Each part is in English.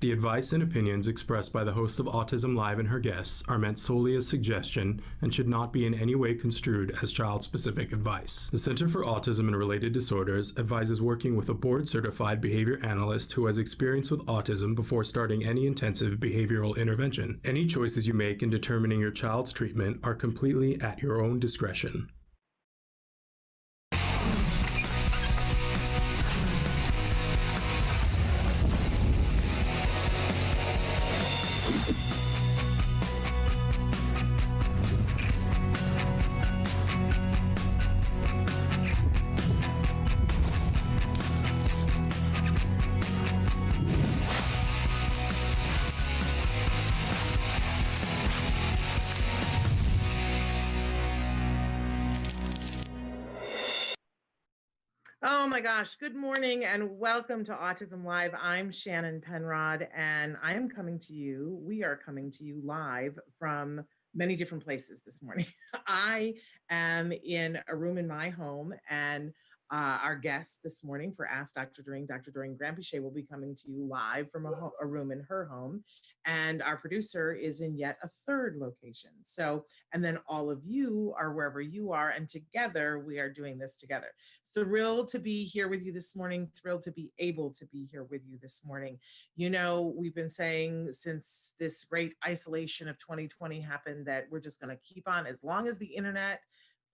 The advice and opinions expressed by the host of Autism-Live and her guests are meant solely as suggestion and should not be in any way construed as child-specific advice. The Center for Autism and Related Disorders advises working with a board-certified behavior analyst who has experience with autism before starting any intensive behavioral intervention. Any choices you make in determining your child's treatment are completely at your own discretion. Oh my gosh, good morning and welcome to Autism Live. I'm Shannon Penrod and I am coming to you, we are coming to you live from many different places this morning. I am in a room in my home and our guest this morning for Ask Dr. Doreen December will be coming to you live from a room in her home. And our producer is in yet a third location. So, and then all of you are wherever you are, and together we are doing this together. Thrilled to be here with you this morning, thrilled to be able to be here with you this morning. You know, we've been saying since this great isolation of 2020 happened that we're just going to keep on as long as the internet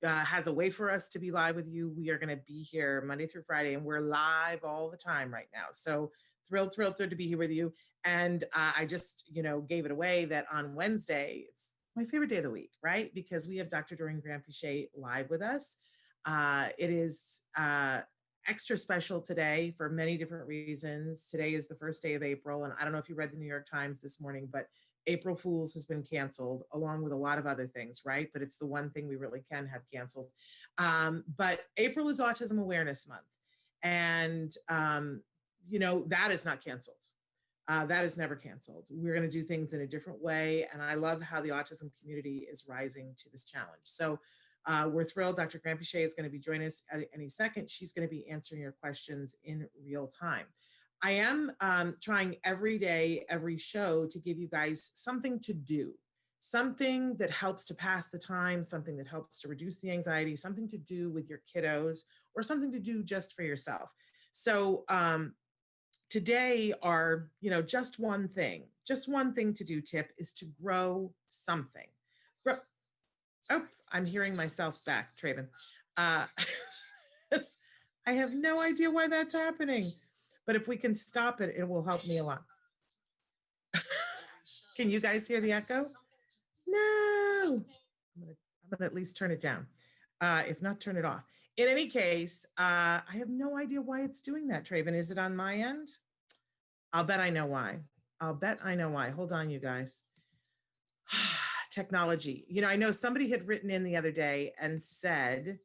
has a way for us to be live with you. We are going to be here Monday through Friday, and we're live all the time right now. So thrilled to be here with you. And I just, gave it away that on Wednesday, it's my favorite day of the week, right? Because we have Dr. Doreen December live with us. It is extra special today for many different reasons. Today is the first day of April, and I don't know if you read the New York Times this morning, but April Fools has been canceled along with a lot of other things, right? But it's the one thing we really can have canceled. But April is Autism Awareness Month. And, that is not canceled. That is never canceled. We're going to do things in a different way. And I love how the autism community is rising to this challenge. So we're thrilled. Dr. December is going to be joining us at any second. She's going to be answering your questions in real time. I am trying every day, every show to give you guys something to do, something that helps to pass the time, something that helps to reduce the anxiety, something to do with your kiddos, or something to do just for yourself. So today our, just one thing to do tip is to grow something. Oh, I'm hearing myself back, Traven. I have no idea why that's happening. But if we can stop it, it will help me a lot. Can you guys hear the echo? No. I'm gonna at least turn it down. If not, turn it off. In any case, I have no idea why it's doing that, Traven. Is it on my end? I'll bet I know why. Hold on, you guys. Technology. I know somebody had written in the other day and said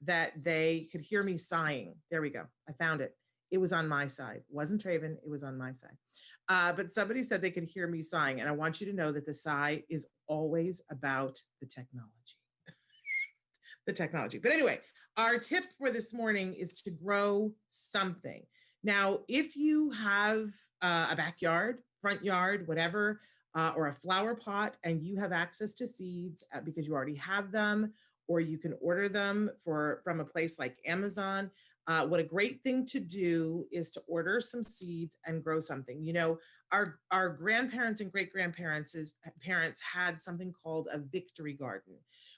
that they could hear me sighing. There we go. I found it. It was on my side. It wasn't Traven. It was on my side. But somebody said they could hear me sighing. And I want you to know that the sigh is always about the technology. The technology. But anyway, our tip for this morning is to grow something. Now, if you have a backyard, front yard, whatever, or a flower pot, and you have access to seeds because you already have them, or you can order them from a place like Amazon, what a great thing to do is to order some seeds and grow something. Our grandparents and great-grandparents' parents had something called a victory garden,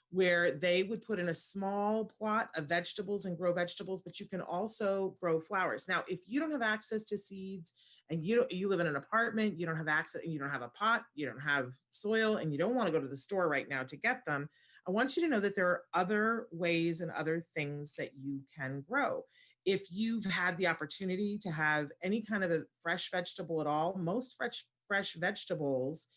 where they would put in a small plot of vegetables and grow vegetables, but you can also grow flowers. Now, if you don't have access to seeds and you live in an apartment, you don't have access, you don't have a pot, you don't have soil, and you don't want to go to the store right now to get them, I want you to know that there are other ways and other things that you can grow. If you've had the opportunity to have any kind of a fresh vegetable at all, most fresh vegetables,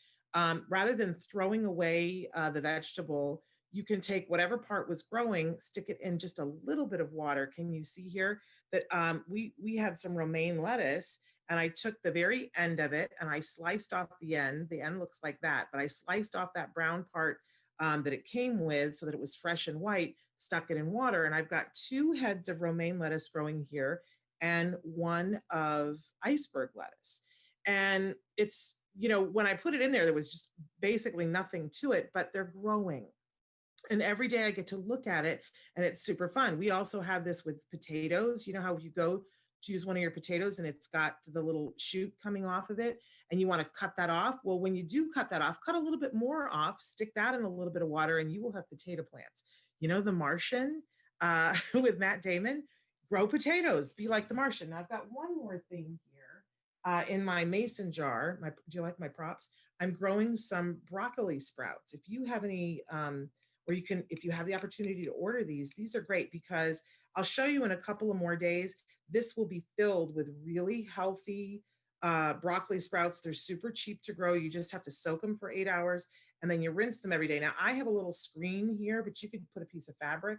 rather than throwing away the vegetable, you can take whatever part was growing, stick it in just a little bit of water. Can you see here that we had some romaine lettuce, and I took the very end of it and I sliced off the end. The end looks like that, but I sliced off that brown part that it came with so that it was fresh and white, stuck it in water. And I've got 2 heads of romaine lettuce growing here and 1 of iceberg lettuce. And it's, when I put it in there was just basically nothing to it, but they're growing. And every day I get to look at it and it's super fun. We also have this with potatoes. You know how you go to use one of your potatoes and it's got the little shoot coming off of it and you want to cut that off? Well, when you do cut that off, cut a little bit more off, stick that in a little bit of water and you will have potato plants. You know, The Martian with Matt Damon, grow potatoes, be like the Martian. Now I've got one more thing here in my mason jar. Do you like my props? I'm growing some broccoli sprouts. If you have any, or you can, if you have the opportunity to order these are great because I'll show you in a couple of more days. This will be filled with really healthy broccoli sprouts. They're super cheap to grow. You just have to soak them for 8 hours and then you rinse them every day. Now I have a little screen here, but you could put a piece of fabric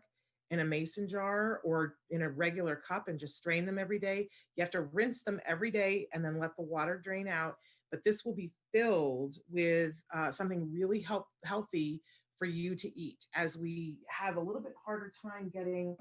in a mason jar or in a regular cup and just strain them every day. You have to rinse them every day and then let the water drain out. But this will be filled with something really healthy for you to eat. As we have a little bit harder time getting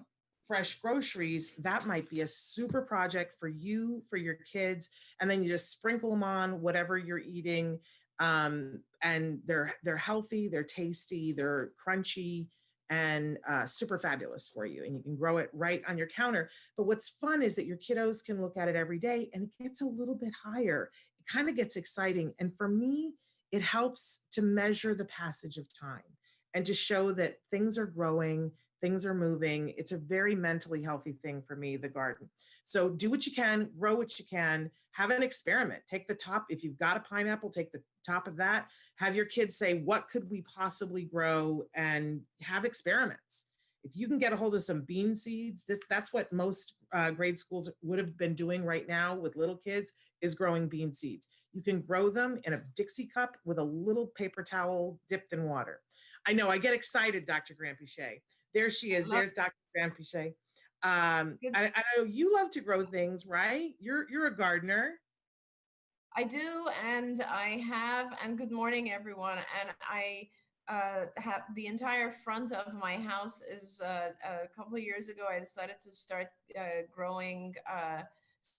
fresh groceries, that might be a super project for you, for your kids. And then you just sprinkle them on whatever you're eating. And they're healthy, they're tasty, they're crunchy, and super fabulous for you. And you can grow it right on your counter. But what's fun is that your kiddos can look at it every day and it gets a little bit higher. It kind of gets exciting. And for me, it helps to measure the passage of time and to show that things are growing, things are moving. It's a very mentally healthy thing for me, the garden. So do what you can, grow what you can, have an experiment. Take the top, if you've got a pineapple, take the top of that, have your kids say, what could we possibly grow, and have experiments. If you can get a hold of some bean seeds, that's what most grade schools would have been doing right now with little kids, is growing bean seeds. You can grow them in a Dixie cup with a little paper towel dipped in water. I know, I get excited, Dr. Grampuchet. There she is. There's Dr. Grampuchet. I know you love to grow things, right? You're a gardener. I do, and I have, and good morning, everyone. And I have the entire front of my house is a couple of years ago, I decided to start growing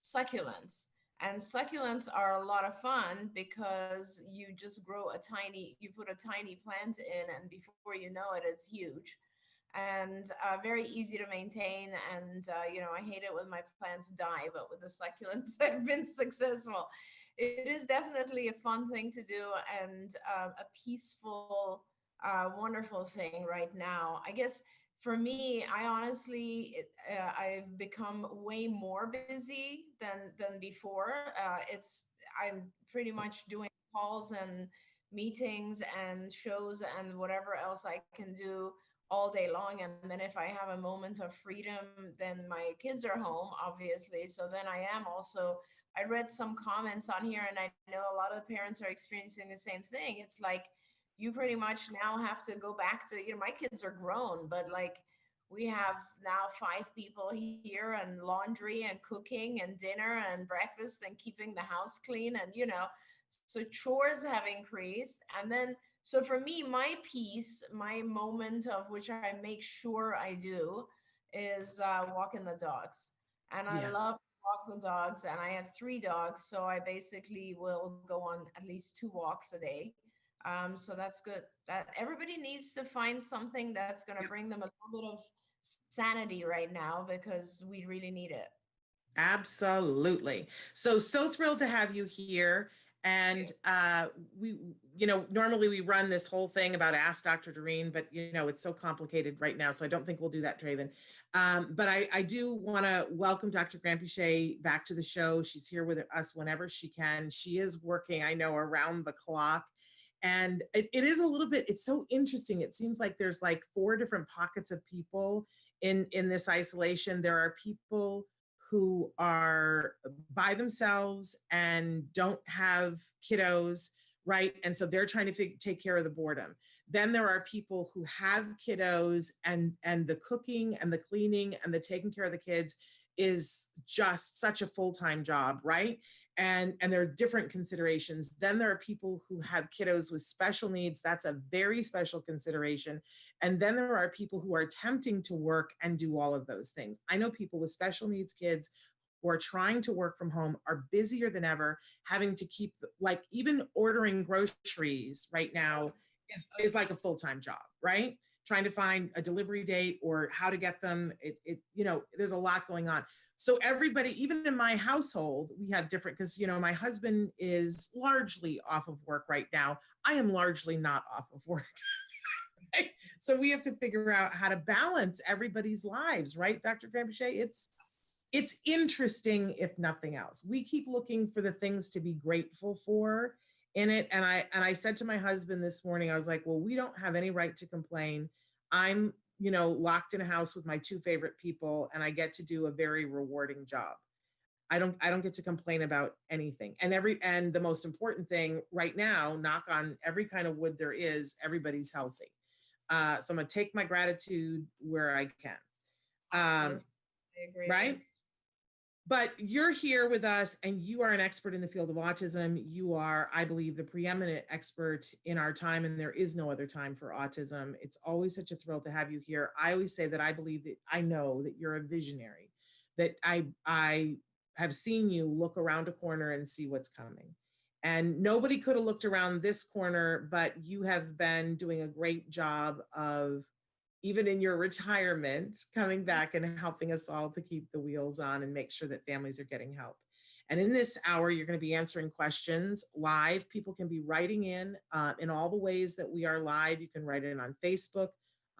succulents. And succulents are a lot of fun because you just you put a tiny plant in, and before you know it, it's huge and very easy to maintain. And, I hate it when my plants die, but with the succulents, I've been successful. It is definitely a fun thing to do and a peaceful, wonderful thing right now. I guess for me, I honestly, I've become way more busy than before. I'm pretty much doing calls and meetings and shows and whatever else I can do all day long. And then if I have a moment of freedom, then my kids are home, obviously. So then I read some comments on here, and I know a lot of parents are experiencing the same thing. It's like you pretty much now have to go back to, my kids are grown, but like we have now 5 people here, and laundry and cooking and dinner and breakfast and keeping the house clean. And, so chores have increased. And then, so for me, my piece, my moment of which I make sure I do is walking the dogs. And I love walk the dogs, and I have 3 dogs, so I basically will go on at least 2 walks a day. So that's good. That everybody needs to find something that's going to bring them a little bit of sanity right now, because we really need it. Absolutely. So thrilled to have you here. And we, normally we run this whole thing about Ask Dr. Doreen, but it's so complicated right now, so I don't think we'll do that, Draven. But I do want to welcome Dr. Grampuchet back to the show. She's here with us whenever she can. She is working, I know, around the clock. And it is a little bit, it's so interesting. It seems like there's like 4 different pockets of people in this isolation. There are people who are by themselves and don't have kiddos, right? And so they're trying to take care of the boredom. Then there are people who have kiddos, and the cooking and the cleaning and the taking care of the kids is just such a full-time job, right? And there are different considerations. Then there are people who have kiddos with special needs. That's a very special consideration. And then there are people who are attempting to work and do all of those things. I know people with special needs kids who or trying to work from home are busier than ever, having to keep, like, even ordering groceries right now is like a full-time job, right? Trying to find a delivery date or how to get them. There's a lot going on. So everybody, even in my household, we have different, because, my husband is largely off of work right now. I am largely not off of work. Right? So we have to figure out how to balance everybody's lives, right, Dr. Grampiche? It's interesting, if nothing else. We keep looking for the things to be grateful for in it. And I said to my husband this morning, I was like, well, we don't have any right to complain. I'm, locked in a house with my two favorite people, and I get to do a very rewarding job. I don't get to complain about anything. And the most important thing right now, knock on every kind of wood there is, everybody's healthy. So I'm gonna take my gratitude where I can. I agree. Right? But you're here with us, and you are an expert in the field of autism. You are, I believe, the preeminent expert in our time, and there is no other time for autism. It's always such a thrill to have you here. I always say that I know that you're a visionary, that I have seen you look around a corner and see what's coming. And nobody could have looked around this corner, but you have been doing a great job of, even in your retirement, coming back and helping us all to keep the wheels on and make sure that families are getting help. And in this hour, you're going to be answering questions live. People can be writing in all the ways that we are live. You can write in on Facebook,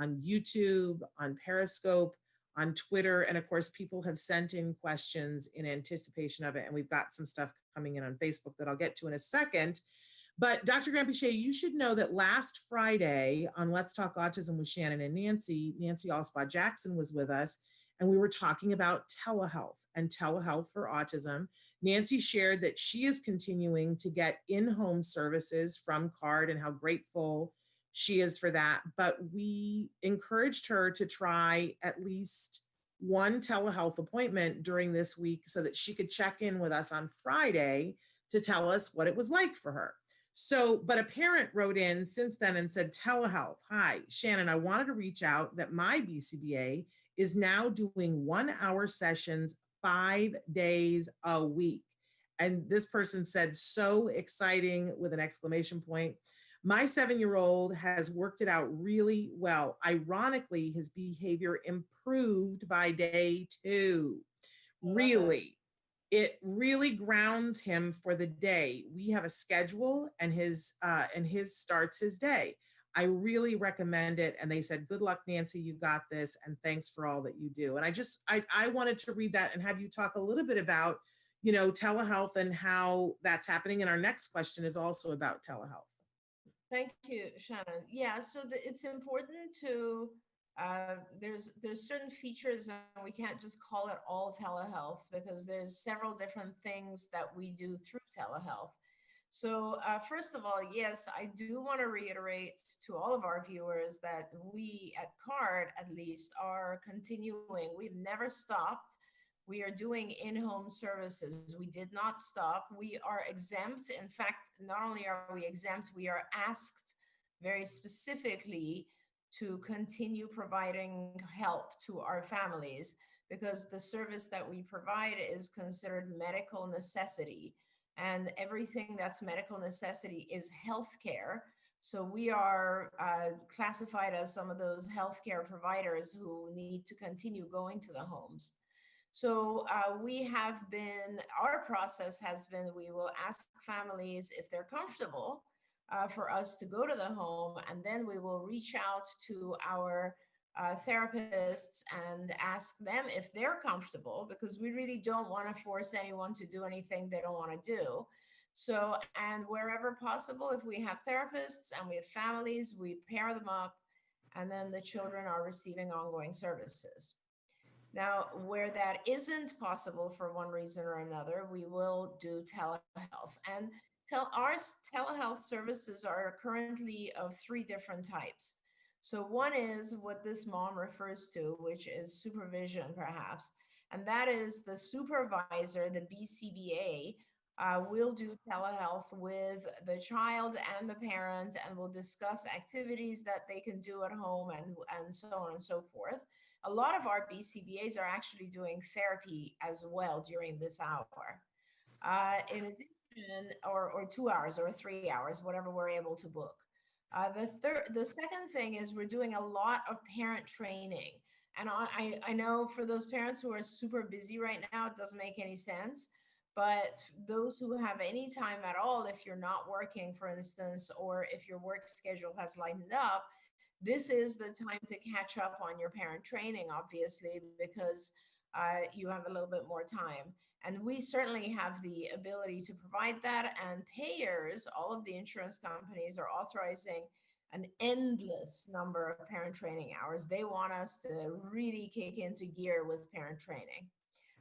on YouTube, on Periscope, on Twitter. And of course, people have sent in questions in anticipation of it. And we've got some stuff coming in on Facebook that I'll get to in a second. But Dr. Grampiche, you should know that last Friday on Let's Talk Autism with Shannon and Nancy Allspaw Jackson was with us, and we were talking about telehealth and telehealth for autism. Nancy shared that she is continuing to get in-home services from CARD and how grateful she is for that. But we encouraged her to try at least one telehealth appointment during this week so that she could check in with us on Friday to tell us what it was like for her. So, but a parent wrote in since then and said, telehealth, hi, Shannon, I wanted to reach out that my BCBA is now doing 1 hour sessions 5 days a week. And this person said, so exciting, with an exclamation point. My 7-year-old has worked it out really well. Ironically, his behavior improved by day 2. Really. It really grounds him for the day. We have a schedule, and his starts his day. I really recommend it. And they said, good luck, Nancy, you got this. And thanks for all that you do. And I wanted to read that and have you talk a little bit about, telehealth and how that's happening. And our next question is also about telehealth. Thank you, Shannon. Yeah, so it's important to there's certain features, and we can't just call it all telehealth, because there's several different things that we do through telehealth. So first of all, yes, I do want to reiterate to all of our viewers that we at CARD, at least, are continuing. We've never stopped. We are doing in-home services. We did not stop. We are exempt. In fact, not only are we exempt, we are asked very specifically to continue providing help to our families, because the service that we provide is considered medical necessity, and everything that's medical necessity is healthcare. So we are classified as some of those healthcare providers who need to continue going to the homes. So our process has been, we will ask families if they're comfortable for us to go to the home, and then we will reach out to our therapists and ask them if they're comfortable, because we really don't want to force anyone to do anything they don't want to do. So, and wherever possible, if we have therapists and we have families, we pair them up, and then the children are receiving ongoing services. Now, where that isn't possible for one reason or another, we will do telehealth. And our telehealth services are currently of 3 different types. So one is what this mom refers to, which is supervision, perhaps. And that is the supervisor, the BCBA, will do telehealth with the child and the parent, and will discuss activities that they can do at home, and so on and so forth. a lot of our BCBAs are actually doing therapy as well during this hour. In addition, or 2 hours or 3 hours, whatever we're able to book. The second thing is we're doing a lot of parent training. And I know for those parents who are super busy right now, it doesn't make any sense. But those who have any time at all, if you're not working, for instance, or if your work schedule has lightened up, this is the time to catch up on your parent training, obviously, because you have a little bit more time. And we certainly have the ability to provide that. And payers, all of the insurance companies are authorizing an endless number of parent training hours. They want us to really kick into gear with parent training.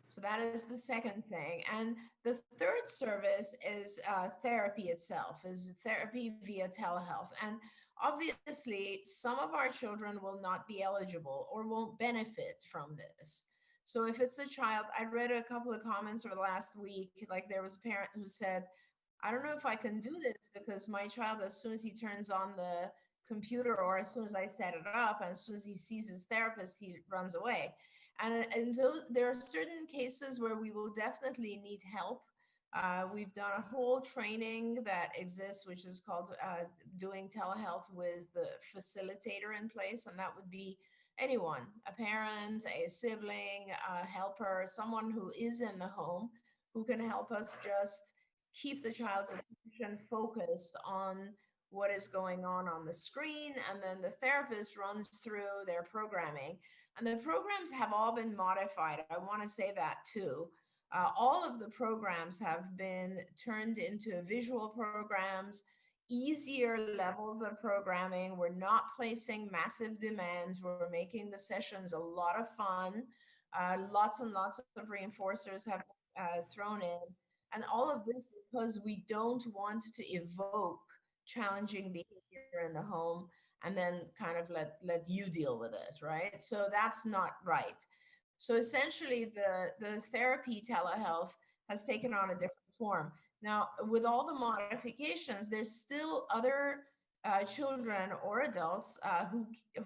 So that is the second thing. And the third service is therapy itself, is therapy via telehealth. And obviously, some of our children will not be eligible or won't benefit from this. So if it's a child, I read a couple of comments over the last week, like there was a parent who said, I don't know if I can do this because my child, as soon as he turns on the computer or as soon as I set it up, and as soon as he sees his therapist, he runs away. And so there are certain cases where we will definitely need help. We've done a whole training that exists, which is called doing telehealth with the facilitator in place. And that would be anyone, a parent, a sibling, a helper, someone who is in the home who can help us just keep the child's attention focused on what is going on the screen. And then the therapist runs through their programming. And the programs have all been modified. I want to say that too. All of the programs have been turned into visual programs, easier levels of programming. We're not placing massive demands. We're making the sessions a lot of fun. Lots and lots of reinforcers have thrown in. And all of this because we don't want to evoke challenging behavior in the home and then kind of let you deal with it, right? So that's not right. So essentially, the therapy telehealth has taken on a different form. Now, with all the modifications, there's still other children or adults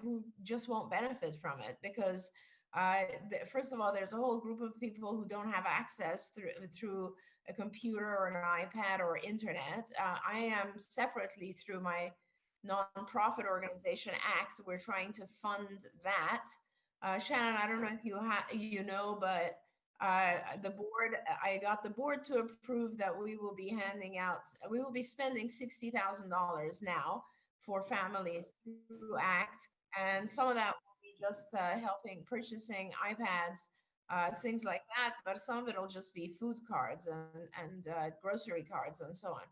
who just won't benefit from it because first of all, there's a whole group of people who don't have access through a computer or an iPad or internet. I am separately through my nonprofit organization ACT. We're trying to fund that. Shannon, I don't know if you know, but the board, I got the board to approve that we will be spending $60,000 now for families through ACT. And some of that will be just helping purchasing iPads, things like that. But some of it will just be food cards and grocery cards and so on.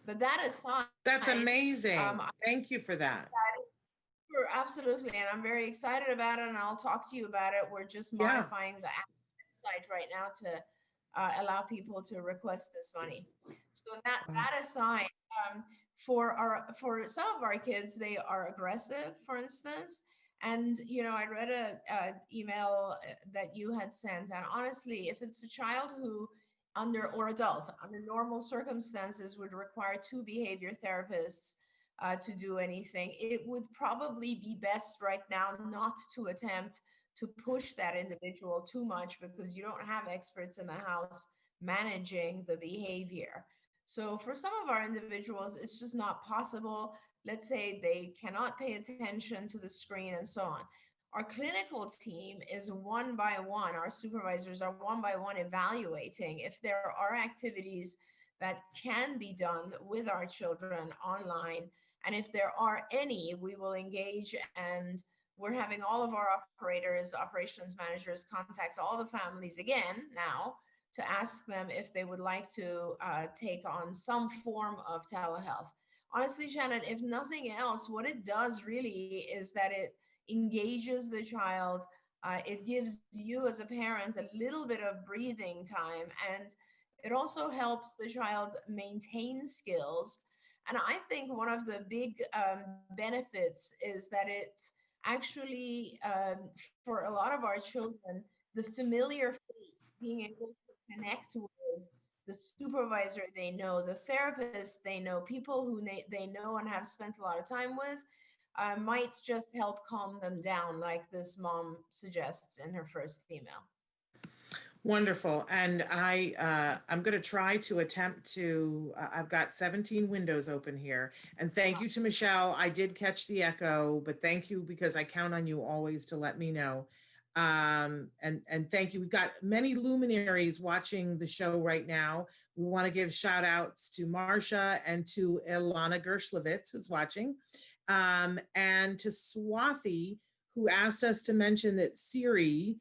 But that aside, that's amazing. Thank you for that. Absolutely. And I'm very excited about it. And I'll talk to you about it. We're just modifying the website right now to allow people to request this money. So that aside, for some of our kids, they are aggressive, for instance. And, I read a email that you had sent. And honestly, if it's a child who or adult under normal circumstances would require 2 behavior therapists to do anything, it would probably be best right now not to attempt to push that individual too much because you don't have experts in the house managing the behavior. So for some of our individuals, it's just not possible. Let's say they cannot pay attention to the screen and so on. Our clinical team is one by one, our supervisors are one by one evaluating if there are activities that can be done with our children online. And if there are any, we will engage, and we're having all of our operations managers contact all the families again now to ask them if they would like to take on some form of telehealth. Honestly, Shannon, if nothing else, what it does really is that it engages the child. It gives you as a parent a little bit of breathing time, and it also helps the child maintain skills. And I think one of the big benefits is that it actually, for a lot of our children, the familiar face, being able to connect with the supervisor they know, the therapist they know, people who they know and have spent a lot of time with, might just help calm them down, like this mom suggests in her first email. Wonderful. And I'm going to try to attempt to, I've got 17 windows open here. And thank you to Michelle. I did catch the echo, but thank you because I count on you always to let me know. And thank you. We've got many luminaries watching the show right now. We want to give shout outs to Marsha and to Ilana Gershlovitz, who's watching, and to Swathi, who asked us to mention that Siri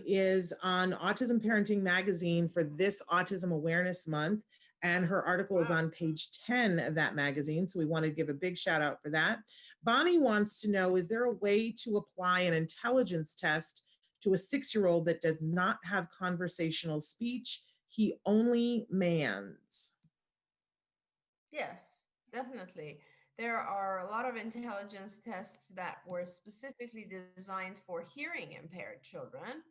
is on Autism Parenting Magazine for this Autism Awareness Month. And her article is on page 10 of that magazine. So we want to give a big shout out for that. Bonnie wants to know, is there a way to apply an intelligence test to a 6-year-old that does not have conversational speech? He only mands. Yes, definitely. There are a lot of intelligence tests that were specifically designed for hearing impaired children.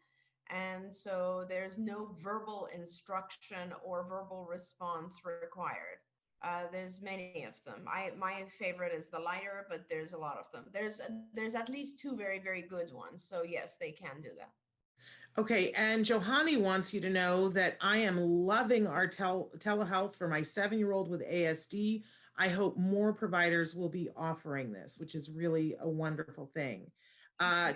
And so there's no verbal instruction or verbal response required. There's many of them. My favorite is the lighter, but there's a lot of them. There's at least 2 very, very good ones. So yes, they can do that. Okay, and Johanny wants you to know that I am loving our telehealth for my 7-year-old with ASD. I hope more providers will be offering this, which is really a wonderful thing.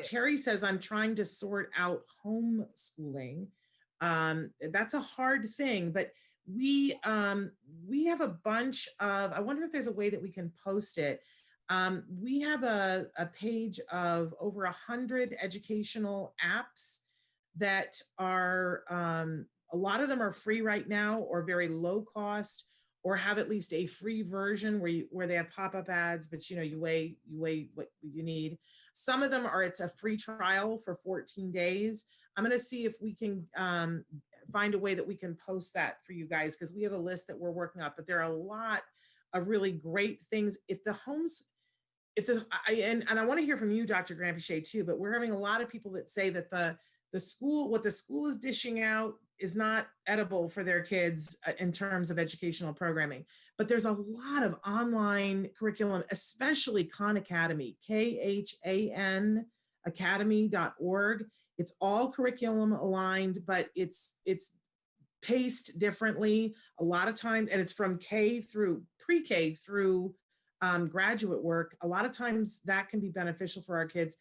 Terry says, I'm trying to sort out homeschooling. That's a hard thing, but we have a bunch of, I wonder if there's a way that we can post it. We have a page of over 100 educational apps that are, a lot of them are free right now or very low cost, or have at least a free version where they have pop-up ads, but you weigh what you need. Some of them are, it's a free trial for 14 days. I'm going to see if we can find a way that we can post that for you guys, because we have a list that we're working on, but there are a lot of really great things. And I want to hear from you, Dr. Granpeesheh, too, but we're having a lot of people that say that what the school is dishing out is not edible for their kids in terms of educational programming. But there's a lot of online curriculum, especially Khan Academy, KHAN academy.org. It's all curriculum aligned, but it's paced differently a lot of times, and it's from pre-K through graduate work. A lot of times that can be beneficial for our kids.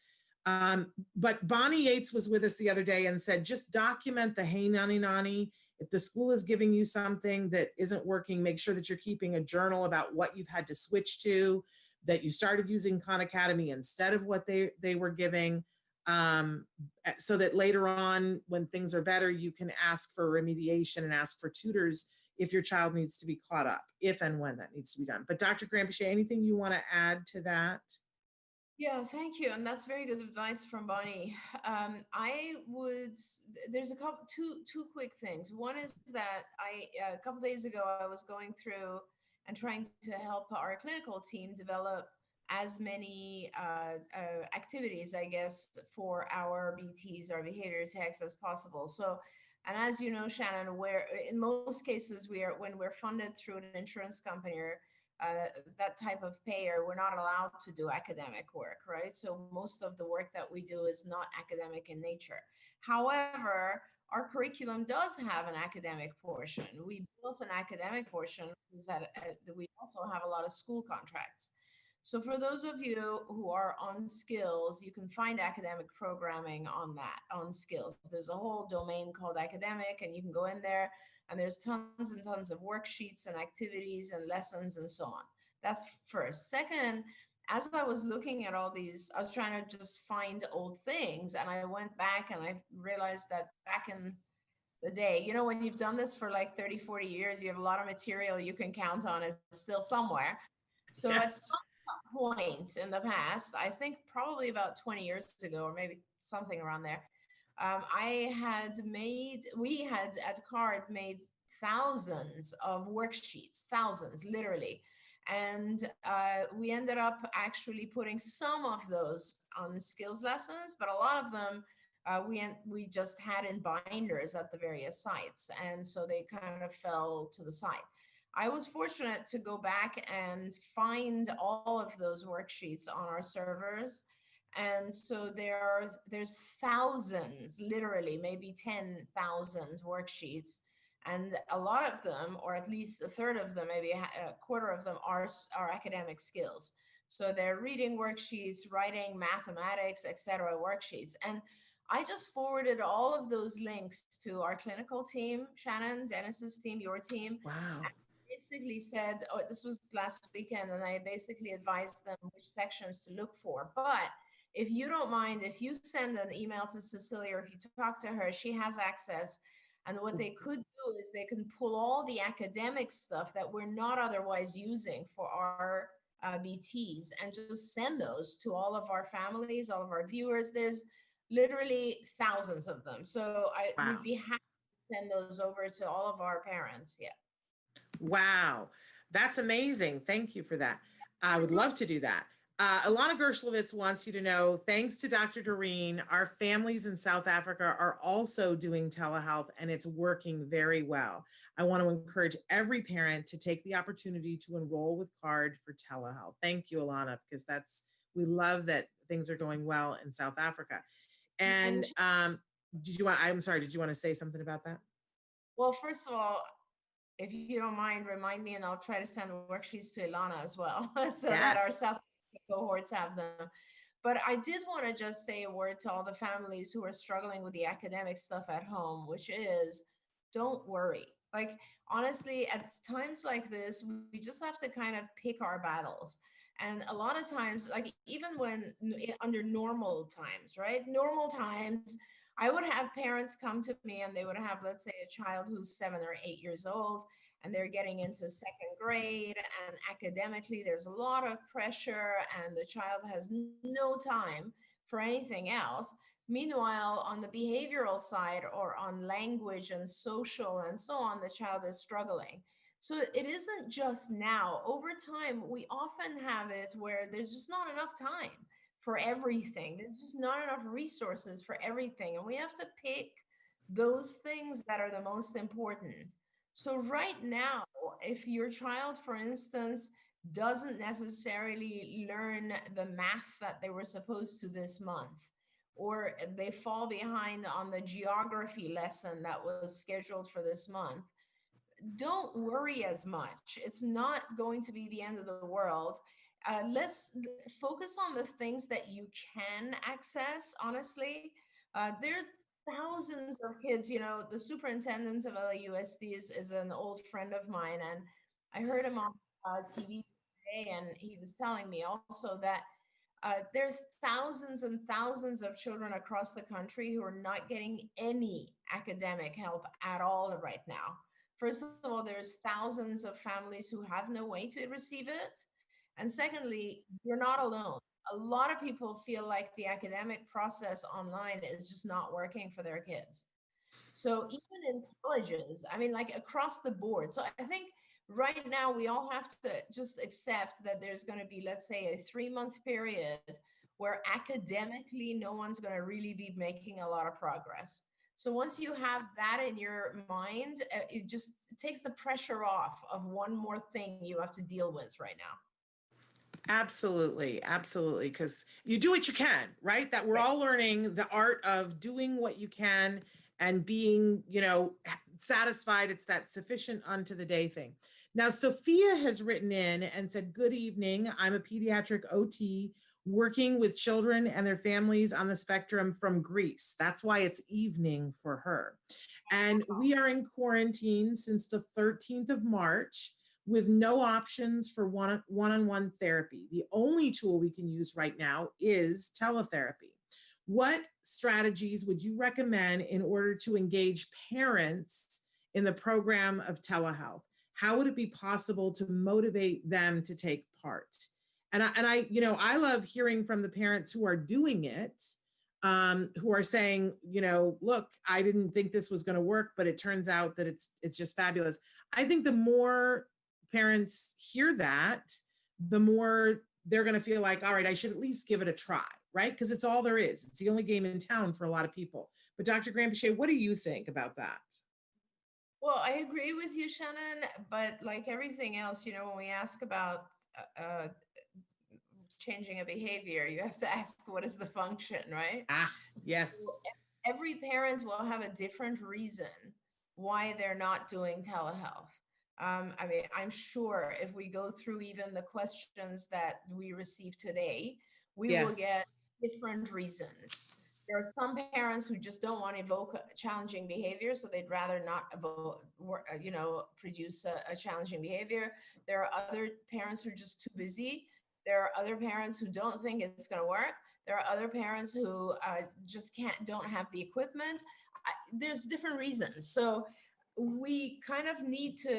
But Bonnie Yates was with us the other day and said, just document the hey nanny nanny. If the school is giving you something that isn't working, make sure that you're keeping a journal about what you've had to switch to, that you started using Khan Academy instead of what they were giving, so that later on, when things are better, you can ask for remediation and ask for tutors if your child needs to be caught up, if and when that needs to be done. But Dr. Granpeesheh, anything you want to add to that? Yeah, thank you. And that's very good advice from Bonnie. There's two quick things. One is that a couple days ago, I was going through and trying to help our clinical team develop as many activities, I guess, for our BTs, our behavior techs, as possible. So, and as you know, Shannon, where in most cases when we're funded through an insurance company or that type of payer, we're not allowed to do academic work, right? So most of the work that we do is not academic in nature. However, our curriculum does have an academic portion. We built an academic portion that we also have a lot of school contracts. So for those of you who are on skills, you can find academic programming on skills. There's a whole domain called academic, and you can go in there and there's tons and tons of worksheets and activities and lessons and so on. That's first. Second, as I was looking at all these, I was trying to just find old things, and I went back and I realized that back in the day, when you've done this for like 30, 40 years, you have a lot of material you can count on is still somewhere. So at some point in the past, I think probably about 20 years ago, or maybe something around there, we had at CARD made thousands of worksheets, thousands, literally. And we ended up actually putting some of those on skills lessons, but a lot of them we just had in binders at the various sites. And so they kind of fell to the side. I was fortunate to go back and find all of those worksheets on our servers. And so there's thousands, literally maybe 10,000 worksheets. And a lot of them, or at least a third of them, maybe a quarter of them are academic skills. So they're reading worksheets, writing, mathematics, etc. worksheets. And I just forwarded all of those links to our clinical team, Shannon, Dennis's team, your team. Wow. Basically said, oh, this was last weekend, and I basically advised them which sections to look for. But if you don't mind, if you send an email to Cecilia, or if you talk to her, she has access. And what they could do is they can pull all the academic stuff that we're not otherwise using for our BTs and just send those to all of our families, all of our viewers. There's literally thousands of them. So I Wow. would be happy to send those over to all of our parents. Yeah. Wow. That's amazing. Thank you for that. I would love to do that. Ilana Gershlovitz wants you to know, thanks to Dr. Doreen, our families in South Africa are also doing telehealth and it's working very well. I want to encourage every parent to take the opportunity to enroll with CARD for telehealth. Thank you, Ilana, because we love that things are going well in South Africa. And I'm sorry, did you want to say something about that? Well, first of all, if you don't mind, remind me and I'll try to send the worksheets to Ilana as well so that our Yes. South cohorts have them. But I did want to just say a word to all the families who are struggling with the academic stuff at home, which is don't worry. Like, honestly, at times like this, we just have to kind of pick our battles. And a lot of times, like even when under normal times, right? Normal times, I would have parents come to me and they would have, let's say, a child who's 7 or 8 years old and they're getting into second grade, and academically there's a lot of pressure and the child has no time for anything else. Meanwhile, on the behavioral side or on language and social and so on, the child is struggling. So it isn't just now. Over time, we often have it where there's just not enough time for everything. There's just not enough resources for everything. And we have to pick those things that are the most important. So right now, if your child, for instance, doesn't necessarily learn the math that they were supposed to this month, or they fall behind on the geography lesson that was scheduled for this month, don't worry as much. It's not going to be the end of the world. Let's focus on the things that you can access, honestly. There's thousands of kids. The superintendent of LAUSD is an old friend of mine, and I heard him on TV today, and he was telling me also that there's thousands and thousands of children across the country who are not getting any academic help at all right now. First of all, there's thousands of families who have no way to receive it. And secondly, you're not alone. A lot of people feel like the academic process online is just not working for their kids. So even in colleges, I mean, like across the board. So I think right now we all have to just accept that there's going to be, let's say, a 3-month period where academically no one's going to really be making a lot of progress. So once you have that in your mind, it just takes the pressure off of one more thing you have to deal with right now. Absolutely, absolutely. Because you do what you can, right? That we're all learning the art of doing what you can and being, satisfied. It's that sufficient unto the day thing. Now, Sophia has written in and said, "Good evening. I'm a pediatric OT working with children and their families on the spectrum from Greece." That's why it's evening for her. "And we are in quarantine since the 13th of March. With no options for one-on-one therapy. The only tool we can use right now is teletherapy. What strategies would you recommend in order to engage parents in the program of telehealth? How would it be possible to motivate them to take part?" And I love hearing from the parents who are doing it, who are saying, "Look, I didn't think this was going to work, but it turns out that it's just fabulous." I think the more parents hear that, the more they're going to feel like, all right, I should at least give it a try, right? Because it's all there is. It's the only game in town for a lot of people. But Dr. Graham-Piché, what do you think about that? Well, I agree with you, Shannon, but like everything else, when we ask about changing a behavior, you have to ask what is the function, right? Ah, So yes. every parent will have a different reason why they're not doing telehealth. I mean, I'm sure if we go through even the questions that we received today, we will Yes. get different reasons. There are some parents who just don't want to evoke challenging behavior, so they'd rather not produce a challenging behavior. There are other parents who are just too busy. There are other parents who don't think it's going to work. There are other parents who just don't have the equipment. There's different reasons. So we kind of need to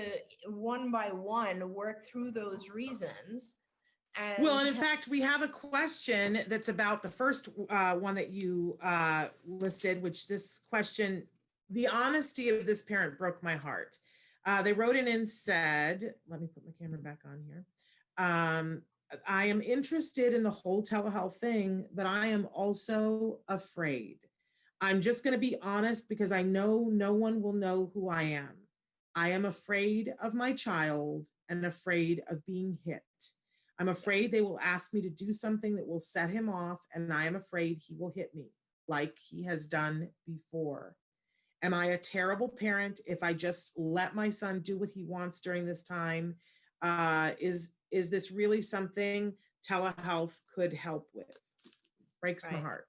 one by one work through those reasons Well, and and in fact, we have a question that's about the first one that you listed, which this question, the honesty of this parent broke my heart. They wrote in and said, let me put my camera back on here. I am interested in the whole telehealth thing, but I am also afraid. I'm just going to be honest because I know no one will know who I am. I am afraid of my child and afraid of being hit. I'm afraid they will ask me to do something that will set him off, and I am afraid he will hit me like he has done before. Am I a terrible parent if I just let my son do what he wants during this time? Is this really something telehealth could help with? Breaks my right. heart.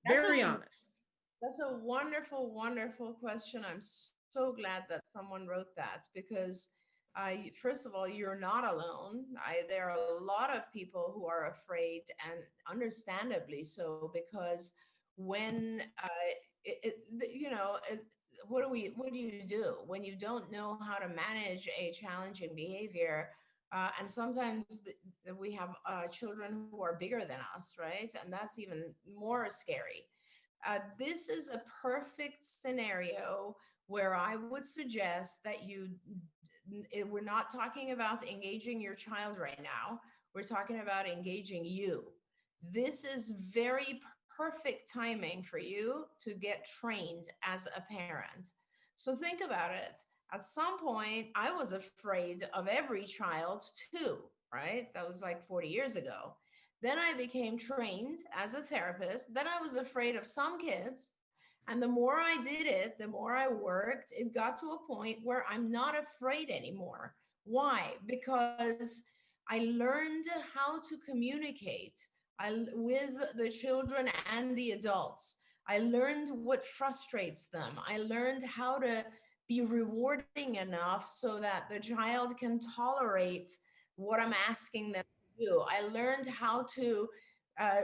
That's Very a honest. That's a wonderful, wonderful question. I'm so glad that someone wrote that because, first of all, you're not alone. There are a lot of people who are afraid, and understandably so, because when what do you do when you don't know how to manage a challenging behavior? And sometimes we have children who are bigger than us, right? And that's even more scary. This is a perfect scenario where I would suggest that we're not talking about engaging your child right now. We're talking about engaging you. This is very perfect timing for you to get trained as a parent. So think about it. At some point, I was afraid of every child too, right? That was like 40 years ago. Then I became trained as a therapist. Then I was afraid of some kids. And the more I did it, the more I worked, it got to a point where I'm not afraid anymore. Why? Because I learned how to communicate with the children and the adults. I learned what frustrates them. I learned how to be rewarding enough so that the child can tolerate what I'm asking them do. I learned how to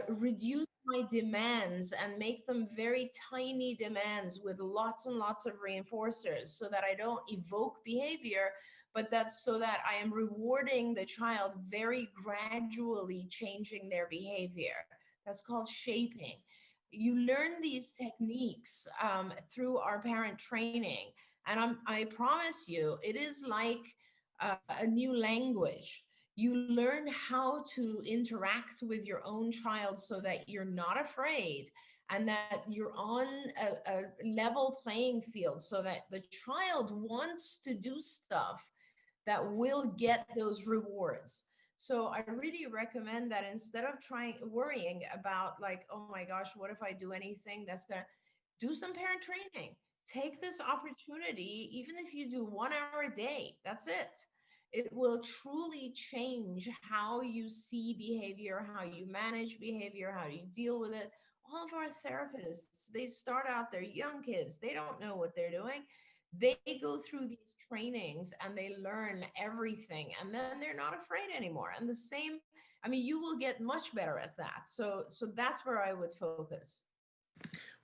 reduce my demands and make them very tiny demands with lots and lots of reinforcers so that I don't evoke behavior, but that's so that I am rewarding the child very gradually changing their behavior. That's called shaping. You learn these techniques through our parent training. And I promise you, it is like a new language. You learn how to interact with your own child so that you're not afraid and that you're on a level playing field so that the child wants to do stuff that will get those rewards. So I really recommend that instead of worrying about like, oh my gosh, what if I do anything that's going to do some parent training? Take this opportunity, even if you do 1 hour a day, that's it. It will truly change how you see behavior, how you manage behavior, how you deal with it. All of our therapists, they start out, they're young kids, they don't know what they're doing. They go through these trainings and they learn everything, and then they're not afraid anymore. And the same, I mean, you will get much better at that. So that's where I would focus.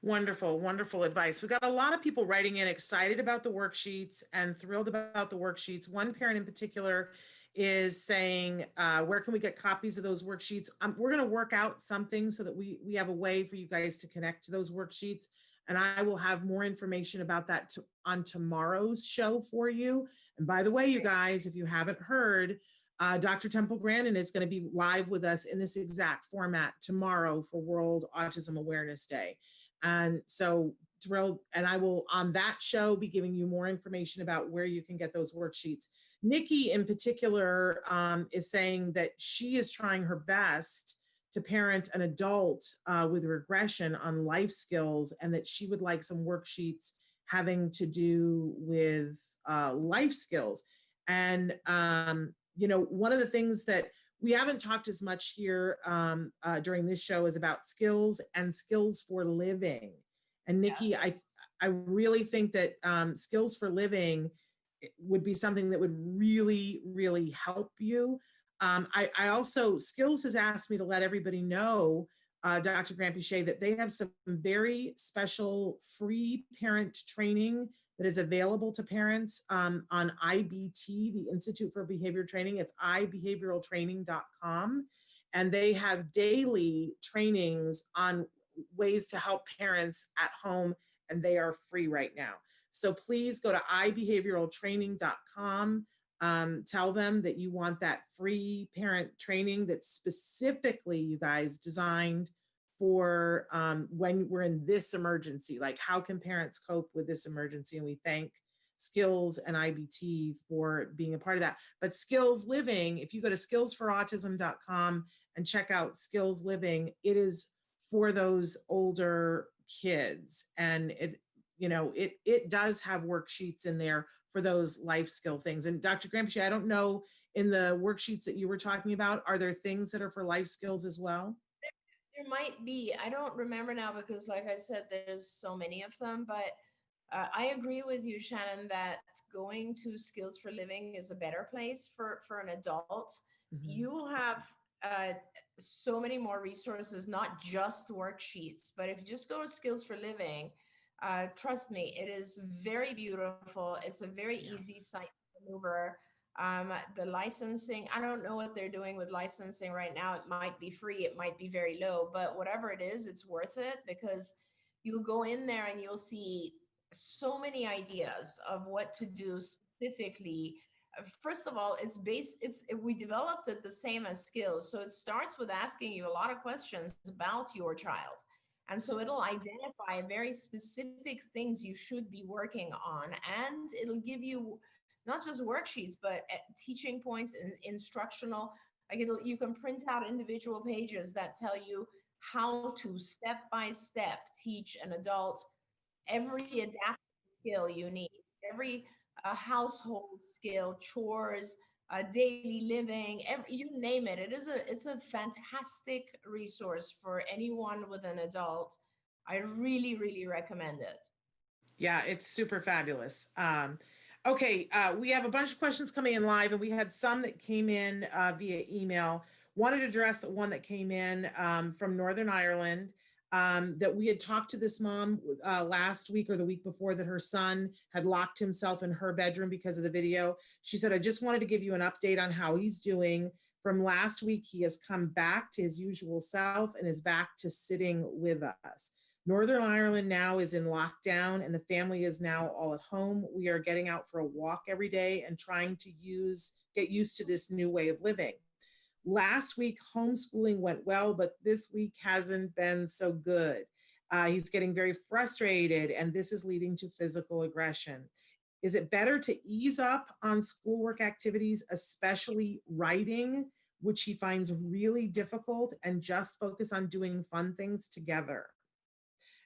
Wonderful, wonderful advice. We got a lot of people writing in excited about the worksheets and thrilled about the worksheets. One parent in particular is saying, where can we get copies of those worksheets? We're going to work out something so that we have a way for you guys to connect to those worksheets. And I will have more information about that on tomorrow's show for you. And by the way, you guys, if you haven't heard, Dr. Temple Grandin is going to be live with us in this exact format tomorrow for World Autism Awareness Day. And so thrilled, and I will on that show be giving you more information about where you can get those worksheets. Nikki in particular is saying that she is trying her best to parent an adult with regression on life skills, and that she would like some worksheets having to do with life skills. And, one of the things that we haven't talked as much here during this show is about skills and skills for living. And Nikki, Yes. I really think that skills for living would be something that would really, really help you. I also, Skills has asked me to let everybody know, Dr. Granpeesheh, that they have some very special free parent training that is available to parents on IBT, the Institute for Behavior Training. It's ibehavioraltraining.com. And they have daily trainings on ways to help parents at home, and they are free right now. So please go to ibehavioraltraining.com. Tell them that you want that free parent training that's specifically, you guys, designed for when we're in this emergency. Like, how can parents cope with this emergency? And we thank Skills and IBT for being a part of that. But Skills Living, if you go to skillsforautism.com and check out Skills Living, it is for those older kids. And it does have worksheets in there for those life skill things. And Dr. Granpeesheh, I don't know, in the worksheets that you were talking about, are there things that are for life skills as well? There might be. I don't remember now because, like I said, there's so many of them. But I agree with you, Shannon, that going to Skills for Living is a better place for an adult. Mm-hmm. You have so many more resources, not just worksheets. But if you just go to Skills for Living, trust me, it is very beautiful. It's a very easy site to maneuver. The licensing, I don't know what they're doing with licensing right now. It might be free, it might be very low, but whatever it is, it's worth it, because you'll go in there and you'll see so many ideas of what to do specifically. First of all, we developed it the same as Skills. So it starts with asking you a lot of questions about your child. And so it'll identify very specific things you should be working on, and it'll give you not just worksheets, but teaching points and instructional. Like you can print out individual pages that tell you how to step by step teach an adult every adaptive skill you need, every household skill, chores, daily living, you name it. It's a fantastic resource for anyone with an adult. I really, really recommend it. Yeah, it's super fabulous. Okay, we have a bunch of questions coming in live, and we had some that came in via email. Wanted to address one that came in from Northern Ireland, that we had talked to this mom last week or the week before, that her son had locked himself in her bedroom because of the video. She said, I just wanted to give you an update on how he's doing. From last week, he has come back to his usual self and is back to sitting with us. Northern Ireland now is in lockdown, and the family is now all at home. We are getting out for a walk every day and trying to get used to this new way of living. Last week, homeschooling went well, but this week hasn't been so good. He's getting very frustrated, and this is leading to physical aggression. Is it better to ease up on schoolwork activities, especially writing, which he finds really difficult, and just focus on doing fun things together?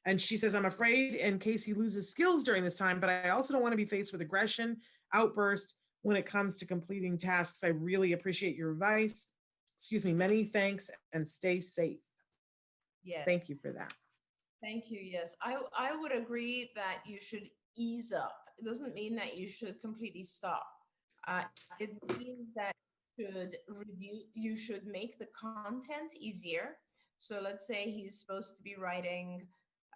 And she says, I'm afraid in case he loses skills during this time, but I also don't want to be faced with aggression, outburst when it comes to completing tasks. I really appreciate your advice. Excuse me. Many thanks, and stay safe. Yes. Thank you for that. Thank you. Yes. I would agree that you should ease up. It doesn't mean that you should completely stop. It means that you should make the content easier. So let's say he's supposed to be writing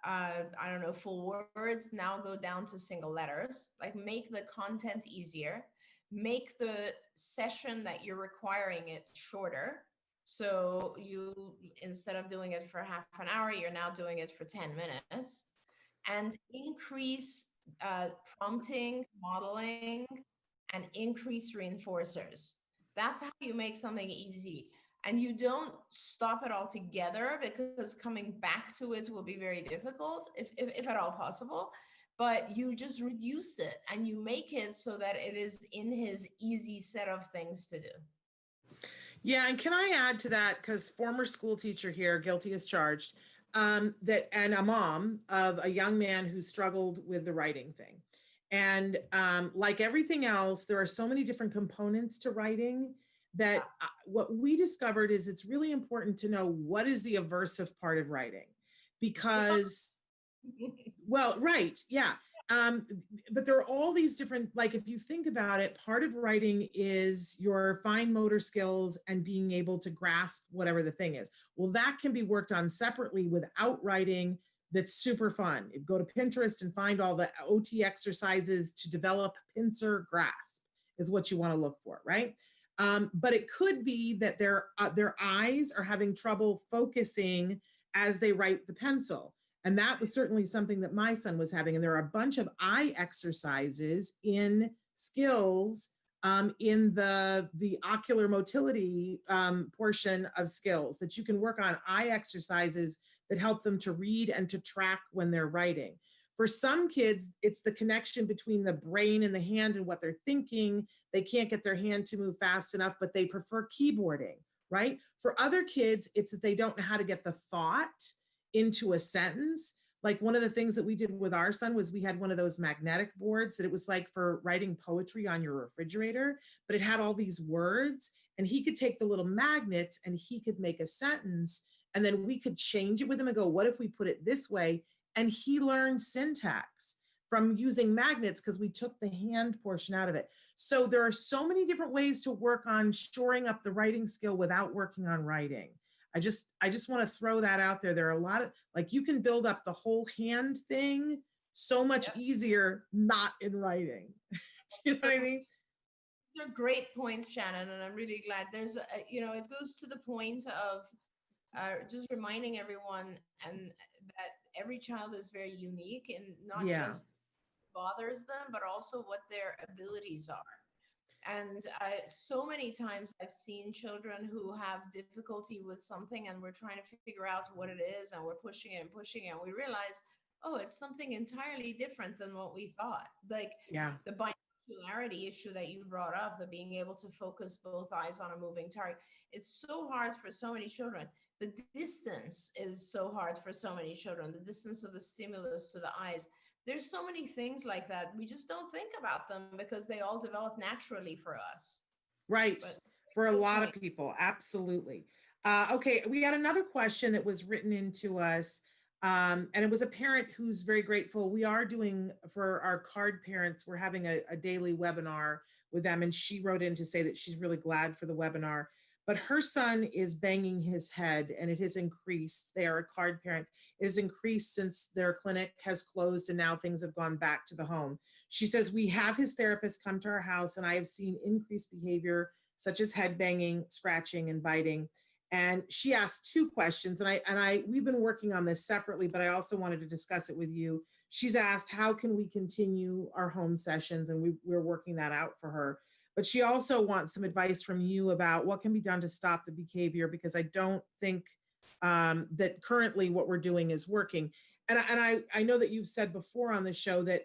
I don't know, full words, now go down to single letters. Like, make the content easier, make the session that you're requiring it shorter. So you, instead of doing it for half an hour, you're now doing it for 10 minutes, and increase prompting, modeling, and increase reinforcers. That's how you make something easy. and you don't stop it altogether, because coming back to it will be very difficult, if at all possible. But you just reduce it and you make it so that it is in his easy set of things to do. Yeah, and can I add to that, because former school teacher here, guilty as charged, that and a mom of a young man who struggled with the writing thing. And like everything else, there are so many different components to writing that what we discovered is it's really important to know what is the aversive part of writing, because, well, right, yeah. But there are all these different, like if you think about it, part of writing is your fine motor skills and being able to grasp whatever the thing is. Well, that can be worked on separately without writing. That's super fun. Go to Pinterest and find all the OT exercises to develop pincer grasp is what you want to look for, right? But it could be that their eyes are having trouble focusing as they write the pencil. And that was certainly something that my son was having. And there are a bunch of eye exercises in skills in the ocular motility portion of skills that you can work on, eye exercises that help them to read and to track when they're writing. For some kids, it's the connection between the brain and the hand and what they're thinking. They can't get their hand to move fast enough, but they prefer keyboarding, right? For other kids, it's that they don't know how to get the thought into a sentence. Like one of the things that we did with our son was we had one of those magnetic boards that it was like for writing poetry on your refrigerator, but it had all these words, and he could take the little magnets and he could make a sentence, and then we could change it with him and go, what if we put it this way? And he learned syntax from using magnets because we took the hand portion out of it. So there are so many different ways to work on shoring up the writing skill without working on writing. I just want to throw that out there. There are a lot of, like, you can build up the whole hand thing so much easier not in writing. Do you know what I mean? These are great points, Shannon, and I'm really glad there's it goes to the point of just reminding everyone and that every child is very unique, and not just bothers them, but also what their abilities are. And so many times I've seen children who have difficulty with something, and we're trying to figure out what it is, and we're pushing it and pushing it, and we realize, oh, it's something entirely different than what we thought. Like the binocularity issue that you brought up, the being able to focus both eyes on a moving target. It's so hard for so many children. The distance is so hard for so many children, the distance of the stimulus to the eyes. There's so many things like that. We just don't think about them because they all develop naturally for us. Right. But for a lot of people. Absolutely. Okay. We got another question that was written into us. And it was a parent who's very grateful. We are doing, for our card parents, we're having a daily webinar with them. And she wrote in to say that she's really glad for the webinar. But her son is banging his head, and it has increased. They are a card parent. It has increased since their clinic has closed, and now things have gone back to the home. She says, we have his therapist come to our house, and I have seen increased behavior such as head banging, scratching, and biting. And she asked two questions, and we've been working on this separately, but I also wanted to discuss it with you. She's asked, how can we continue our home sessions? And we're working that out for her. But she also wants some advice from you about what can be done to stop the behavior, because I don't think that currently what we're doing is working. And I know that you've said before on the show that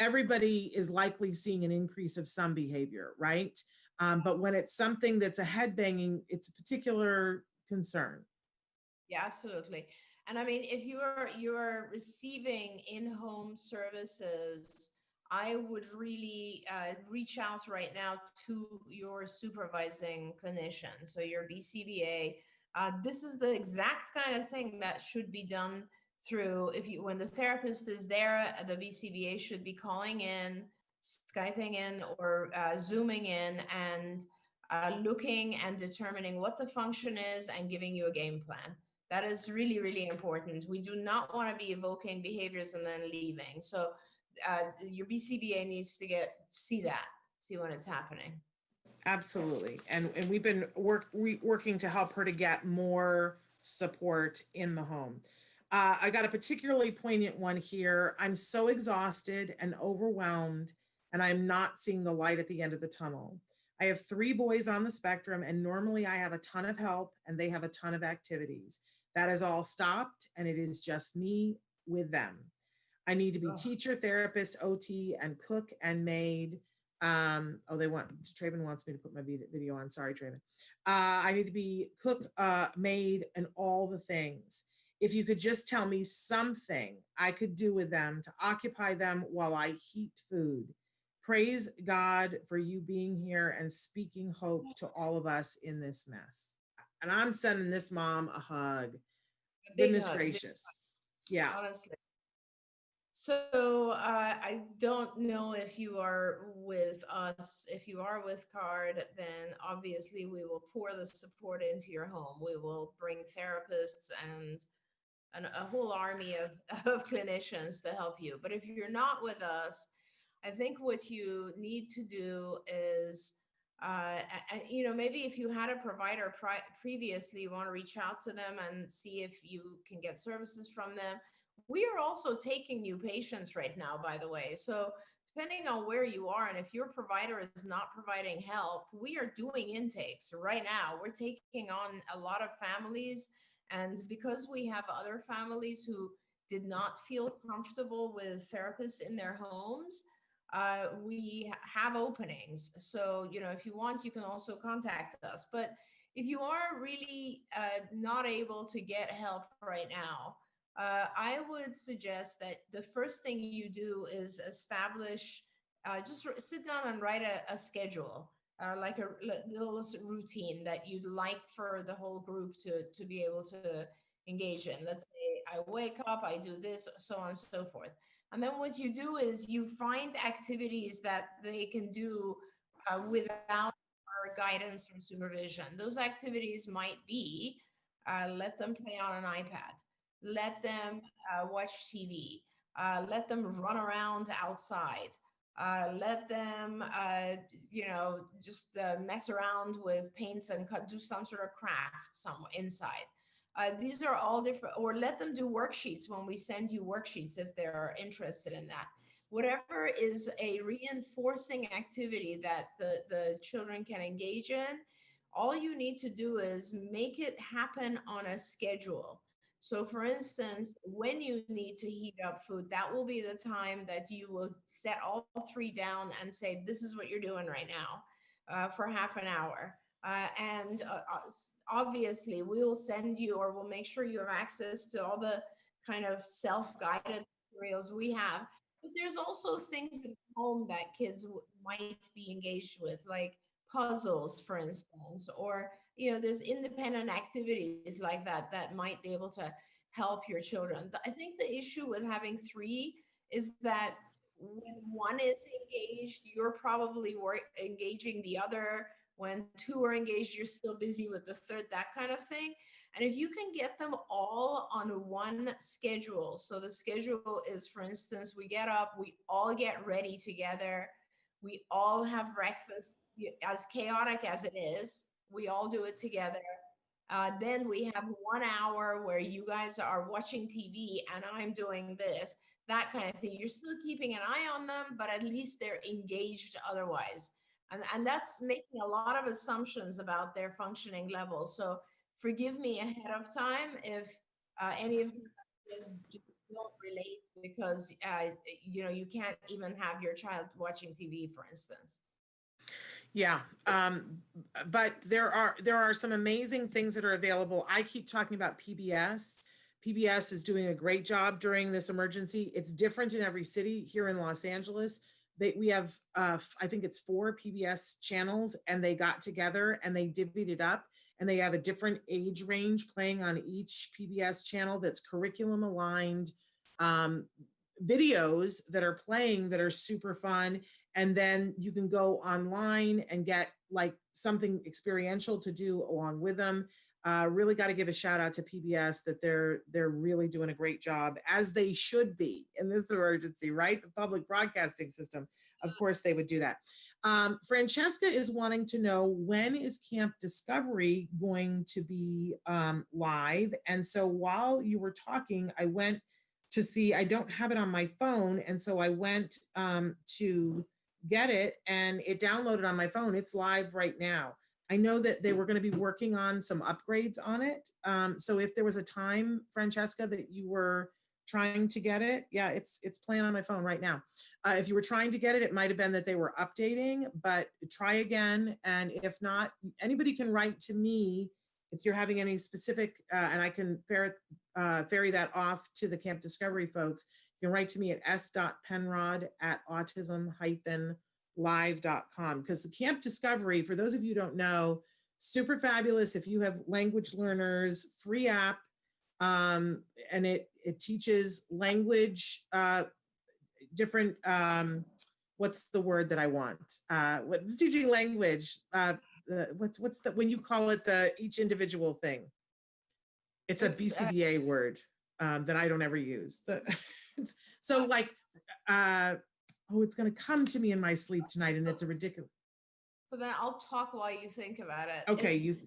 everybody is likely seeing an increase of some behavior, right? But when it's something that's a head banging, it's a particular concern. Yeah, absolutely. And I mean, if you're receiving in-home services, I would really reach out right now to your supervising clinician, so your BCBA. This is the exact kind of thing that should be done through, when the therapist is there, the BCBA should be calling in, Skyping in, or Zooming in, and looking and determining what the function is and giving you a game plan. That is really, really important. We do not want to be evoking behaviors and then leaving. So your BCBA needs to see when it's happening. Absolutely. And we've been working to help her to get more support in the home. I got a particularly poignant one here. I'm so exhausted and overwhelmed, and I'm not seeing the light at the end of the tunnel. I have 3 boys on the spectrum, and normally I have a ton of help and they have a ton of activities. That is all stopped, and it is just me with them. I need to be Oh, teacher, therapist, OT, and cook and maid. Traven wants me to put my video on. Sorry, Traven. I need to be cook, maid, and all the things. If you could just tell me something I could do with them to occupy them while I heat food. Praise God for you being here and speaking hope to all of us in this mess. And I'm sending this mom a hug. a big Goodness hug, gracious. Yeah. honestly. So I don't know if you are with us. If you are with CARD, then obviously we will pour the support into your home. We will bring therapists and a whole army of, of clinicians to help you. But if you're not with us, I think what you need to do is, maybe if you had a provider previously, you want to reach out to them and see if you can get services from them. We are also taking new patients right now, by the way. So depending on where you are, and if your provider is not providing help, we are doing intakes right now. We're taking on a lot of families. And because we have other families who did not feel comfortable with therapists in their homes, we have openings. So, if you want, you can also contact us. But if you are really not able to get help right now, I would suggest that the first thing you do is establish, sit down and write a schedule, like a little routine that you'd like for the whole group to be able to engage in. Let's say I wake up, I do this, so on and so forth. And then what you do is you find activities that they can do without our guidance or supervision. Those activities might be let them play on an iPad, let them watch TV, let them run around outside, let them, just mess around with paints and do some sort of craft inside. These are all different, or let them do worksheets when we send you worksheets if they're interested in that. Whatever is a reinforcing activity that the children can engage in, all you need to do is make it happen on a schedule. So, for instance, when you need to heat up food, that will be the time that you will set all 3 down and say, this is what you're doing right now for half an hour. And obviously, we will send you, or we'll make sure you have access to all the kind of self-guided materials we have. But there's also things at home that kids might be engaged with, like puzzles, for instance, or there's independent activities like that that might be able to help your children. I think the issue with having 3 is that when one is engaged, you're probably engaging the other. When 2 are engaged, you're still busy with the third, that kind of thing. And if you can get them all on one schedule, so the schedule is, for instance, we get up, we all get ready together, we all have breakfast, as chaotic as it is, we all do it together. Then we have 1 hour where you guys are watching TV and I'm doing this, that kind of thing. You're still keeping an eye on them, but at least they're engaged otherwise. And that's making a lot of assumptions about their functioning level. So forgive me ahead of time if any of you just don't relate because, you can't even have your child watching TV, for instance. Yeah, but there are some amazing things that are available. I keep talking about PBS. PBS is doing a great job during this emergency. It's different in every city. Here in Los Angeles, we have I think it's 4 PBS channels, and they got together and they divvied it up, and they have a different age range playing on each PBS channel that's curriculum aligned. Videos that are playing that are super fun, and then you can go online and get like something experiential to do along with them. Really got to give a shout out to PBS that they're really doing a great job, as they should be in this emergency, right? The public broadcasting system, of course, they would do that. Francesca is wanting to know, when is Camp Discovery going to be live? And so while you were talking, I went to see, I don't have it on my phone. And so I went to get it, and it downloaded on my phone. It's live right now. I know that they were going to be working on some upgrades on it. So if there was a time, Francesca, that you were trying to get it, yeah, it's playing on my phone right now. If you were trying to get it, it might have been that they were updating, but try again. And if not, anybody can write to me if you're having any specific, and I can ferry that off to the Camp Discovery folks. You can write to me at s.penrod@autism-live.com, because the Camp Discovery, for those of you who don't know, super fabulous. If you have language learners, free app, and it teaches language, different, what's the word that I want? What's teaching language? What's the, when you call it each individual thing? It's a BCBA word that I don't ever use. So like, oh, it's going to come to me in my sleep tonight, and it's a ridiculous. So then I'll talk while you think about it. Okay, so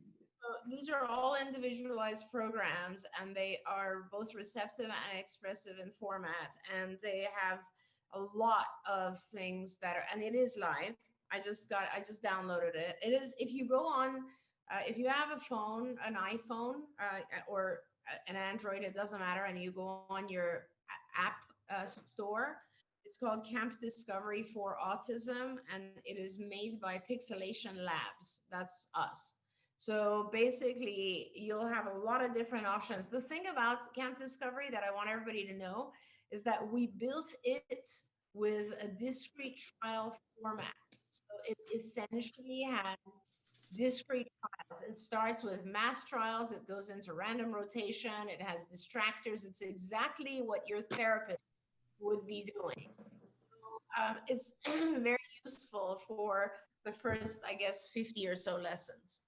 these are all individualized programs, and they are both receptive and expressive in format, and they have a lot of things that are, and it is live. I just downloaded it. It is, if you go on, if you have a phone, an iPhone, or an Android, it doesn't matter, and you go on your app store, it's called Camp Discovery for Autism, and it is made by Pixelation Labs. That's us. So basically, you'll have a lot of different options. The thing about Camp Discovery that I want everybody to know is that we built it with a discrete trial format. So it essentially has discrete trials. It starts with mass trials, it goes into random rotation, it has distractors. It's exactly what your therapist would be doing. It's very useful for the first, I guess, 50 or so lessons.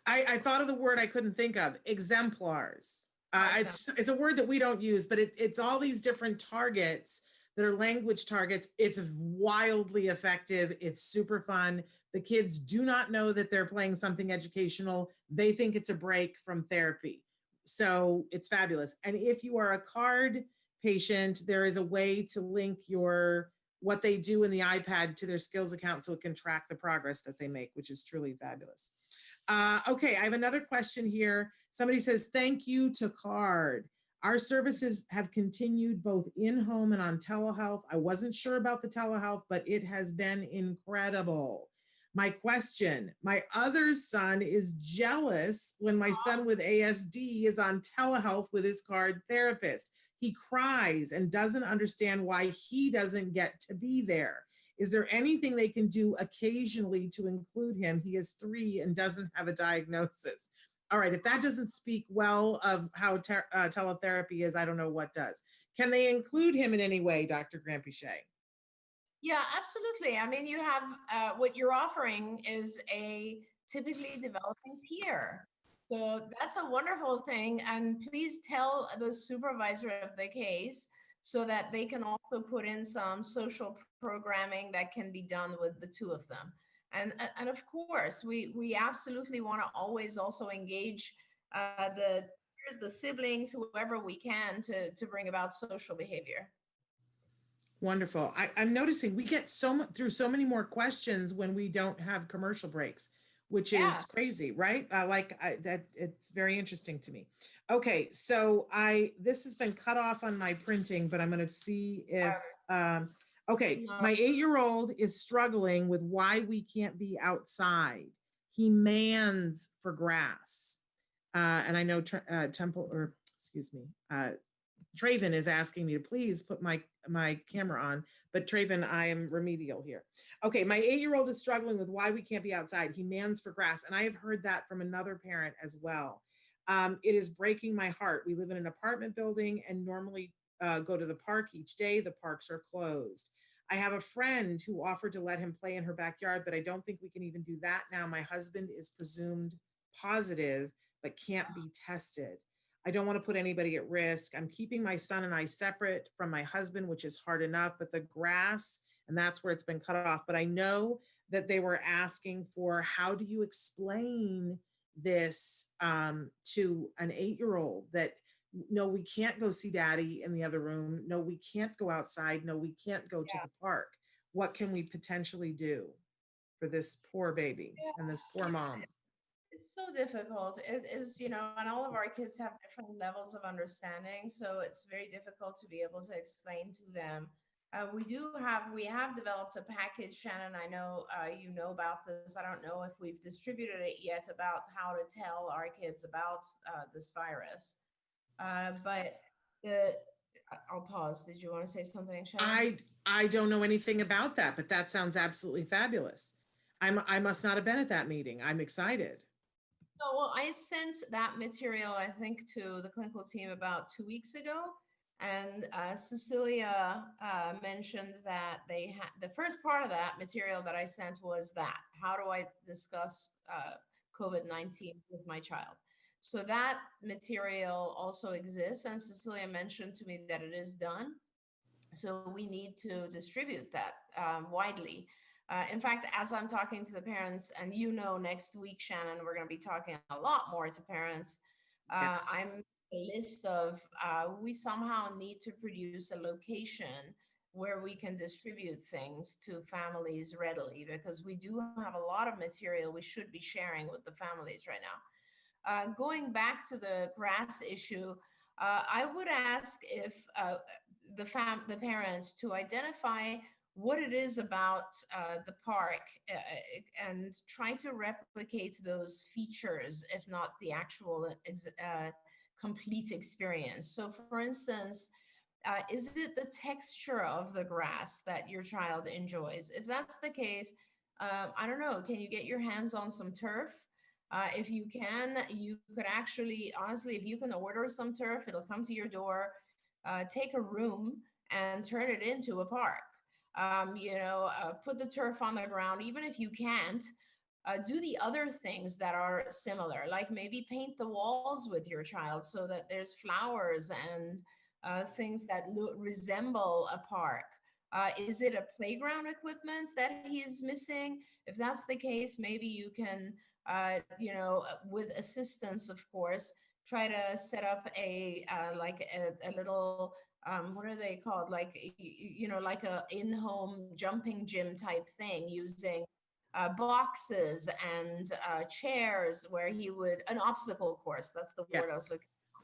I thought of the word I couldn't think of, exemplars. It's a word that we don't use, but it's all these different targets that are language targets. It's wildly effective. It's super fun. The kids do not know that they're playing something educational. They think it's a break from therapy. So it's fabulous. And if you are a card patient, there is a way to link what they do in the iPad to their skills account so it can track the progress that they make, which is truly fabulous. Okay, I have another question here. Somebody says, thank you to CARD. Our services have continued both in-home and on telehealth. I wasn't sure about the telehealth, but it has been incredible. My question, my other son is jealous when my son with ASD is on telehealth with his CARD therapist. He cries and doesn't understand why he doesn't get to be there. Is there anything they can do occasionally to include him? He is 3 and doesn't have a diagnosis. All right, if that doesn't speak well of how teletherapy is, I don't know what does. Can they include him in any way, Dr. Granpeesheh? Yeah, absolutely. I mean, you have what you're offering is a typically developing peer. So that's a wonderful thing. And please tell the supervisor of the case so that they can also put in some social programming that can be done with the two of them. And of course, we absolutely want to always also engage the siblings, whoever we can, to bring about social behavior. Wonderful. I'm noticing we get through so many more questions when we don't have commercial breaks, which is crazy, right? That it's very interesting to me. Okay, so this has been cut off on my printing, but I'm going to see if okay, my 8-year-old is struggling with why we can't be outside. He mands for grass, and I know Traven is asking me to please put my camera on, but Traven, I am remedial here. Okay, my 8-year-old is struggling with why we can't be outside. He mans for grass, and I have heard that from another parent as well. It is breaking my heart. We live in an apartment building and normally go to the park each day. The parks are closed. I have a friend who offered to let him play in her backyard, but I don't think we can even do that now. My husband is presumed positive, but can't be tested. I don't want to put anybody at risk. I'm keeping my son and I separate from my husband, which is hard enough, but the grass, and that's where it's been cut off. But I know that they were asking for, how do you explain this to an 8-year-old that, no, we can't go see daddy in the other room. No, we can't go outside. No, we can't go to the park. what can we potentially do for this poor baby and this poor mom? It's so difficult. It is, and all of our kids have different levels of understanding, so it's very difficult to be able to explain to them. We have developed a package, Shannon. I know you know about this. I don't know if we've distributed it yet about how to tell our kids about this virus. But the, I'll pause. Did you want to say something, Shannon? I don't know anything about that, but that sounds absolutely fabulous. I must not have been at that meeting. I'm excited. Oh, well, I sent that material, I think, to the clinical team about 2 weeks ago. And Cecilia mentioned that they had the first part of that material that I sent was that how do I discuss COVID-19 with my child? So that material also exists. And Cecilia mentioned to me that it is done. So we need to distribute that widely. In fact, as I'm talking to the parents, and next week, Shannon, we're going to be talking a lot more to parents. Yes. I'm a list of, we somehow need to produce a location where we can distribute things to families readily, because we do have a lot of material we should be sharing with the families right now. Going back to the grass issue, I would ask if the parents to identify what it is about the park and try to replicate those features, if not the actual complete experience. So, for instance, is it the texture of the grass that your child enjoys? If that's the case, I don't know, can you get your hands on some turf? If you can, you could actually, honestly, if you can order some turf, it'll come to your door. Take a room and turn it into a park. Put the turf on the ground, even if you can't. Do the other things that are similar, like maybe paint the walls with your child so that there's flowers and things that resemble a park. Is it a playground equipment that he's missing? If that's the case, maybe you can, with assistance, of course, try to set up a little what are they called, like like a in-home jumping gym type thing, using boxes and chairs, where he would, an obstacle course, that's the word I was Yes. looking for.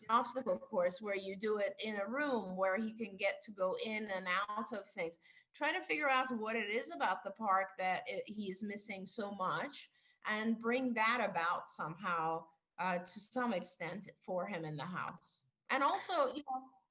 An obstacle course where you do it in a room where he can get to go in and out of things. Try to figure out what it is about the park that he's missing so much, and bring that about somehow to some extent for him in the house. And also,